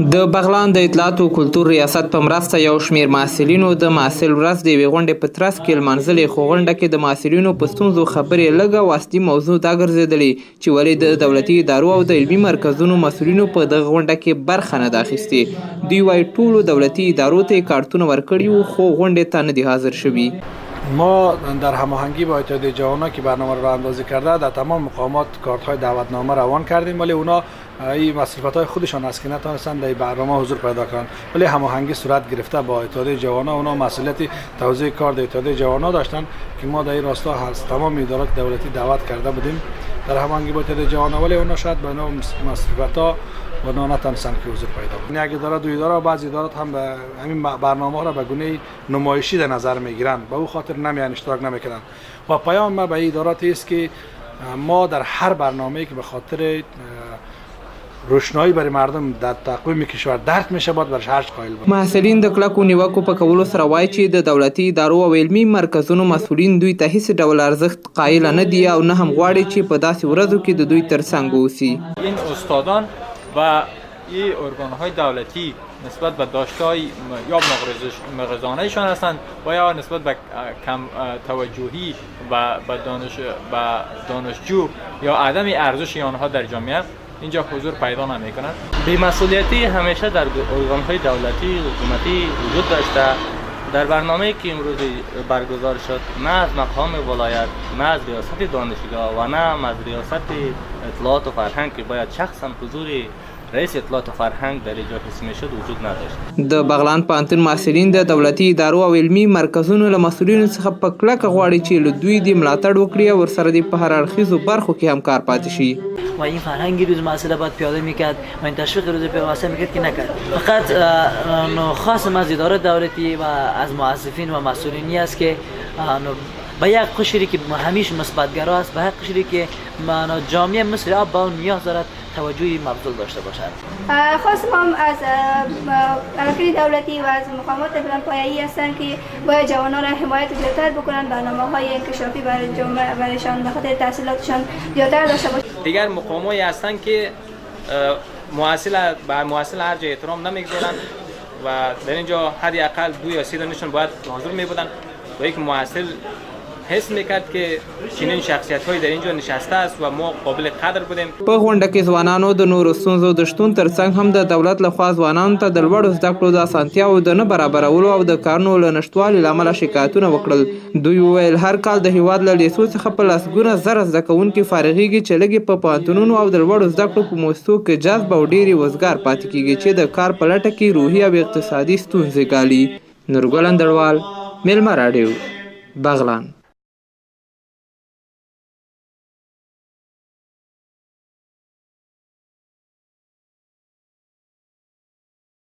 د بغلان د اطلاعات او کلتور ریاست په مرسته یو شمېر محصلینو د محصل ورځ د یوې غونډې په ترڅ کې لمانځلې، خو غونډه کې د محصلینو په ستونزو خبرې لږه او اصلي موضوع دا ګرځېدلې چې ولې د دولتي ادارو او د علمي مرکزونو مسؤلینو په دغه غونډه کې برخه نه ده اخیستې. دوی وایي ټولو دولتي ادارو ته کارتونه ورکړي وو خو غونډې ته نه دي حاضر شوي. ما در هماهنگی با اتحادیه جوانان که برنامه را اندازی کرده در تمام مقامات کارت‌های دعوتنامه روان کردیم، ولی اونا این مصرفات‌های خودشان است که نتونستند در برنامه حضور پیدا کنند، ولی هماهنگی صورت گرفته با اتحادیه جوانان. اونا مسئولیت توزیع کار در اتحادیه جوانان داشتن که ما در این راستا هست تمام ادارات دولتی دعوت کرده بودیم در هماهنگی با اتحادیه جوانان، ولی اونا شاید به نوع مصرفات‌ها و نتونستند که حضور پیدا کنند. یک اداره دو اداره و بعضی ادارات هم به همین برنامه را به گونه نمایشی در نظر میگیرند، به او خاطر نمیان اشتراک نمیکنند. و پیام ما به این ادارات است که ما در هر برنامه‌ای که به خاطر روشنایی برای مردم در تقویم کشور درک میشه باید برش هرچ قائل باشیم. محصلین د کلکو نیوکو په کولو سره وایي چې د دولتي ادارو او علمي مرکزونو مسؤلین دوی ته هیڅ ډول ارزښت قایل نه دي او نه هم غواړي چې په داسې ورځو کې د دوی ترڅنګ اوسي. این استادان و این ارگان‌های دولتی نسبت به داشته‌های یا مغرضانه‌شان هستند و یا نسبت به کم توجهی و به دانشجو یا عدم ارزش آنها در جامعه اینجا حضور پیدا نمی‌کنند. بی‌مسئولیتی همیشه در ارگان‌های دولتی حکومتی وجود داشته. در برنامه‌ای که امروز برگزار شد، نه از مقام ولایت، نه از ریاست دانشگاه و نه از ریاست اطلاعات و فرهنگ که باید شخصا حضور رئیس اطلاعات و فرهنگ در اینجا حس میشد وجود نداشت. د بغلان پوهنتون محصلین د دولتي ادارو او علمي مرکزونو له مسؤلینو څخه په کلکه غواړي چې له دوی د ملاتړ وکړي او ورسره د په هر اړخیزو برخو کې همکار پاتې شي. و این فرهنگی روز مسئله باید پیاده میکرد و این تشویق روز پیاده میکرد که نکرد. فقط خاص از اداره دولتی و از موظفین و مسئولینی است که به یک قشری که همیشه مثبت‌گرا است، به یک قشری که جامعه مثل آب با نیاز دارد توجهی مبذول داشته باشد. خاص هم از ارکان دولتی و از مقامات بلندپایه‌ای هستند که باید جوانان را حمایت زیادتر بکنند، برنامه‌های انکشافی برای جامعه برایشان به خاطر تحصیلاتشان زیادتر داشته باشند. دیگر مقامایی هستند که مواصل هر جای احترام نمیگذارند و در اینجا حداقل 2 یا 3 دانشجو باید حاضر میبودند و یک مواصل حس میکرد که چنین شخصیت‌هایی در اینجا نشسته است و ما قابل قدر بودیم. په غونډه کې ځوانانو د نورو ستونزو د شتون ترڅنګ هم د دولت لخوا ځوانانو ته د لوړو زده کړو د اسانتیاوو د نه برابرولو او د کارونو له نشتوالي له امله شکایتونه وکړل. دوی وویل هر کال د هیواد له لیسو څخه په لسګونه زره زده کوونکي فارغېږي چې لږې په پوهنتونونو او د لوړو زده کړو په مؤسسو کې جذب او ډېرې وزګار پاتې کېږي چې د کار په لټه کې روحي او اقتصادي ستونزې ګالي. نورګل اندړوال، میلمه راډیو، بغلان.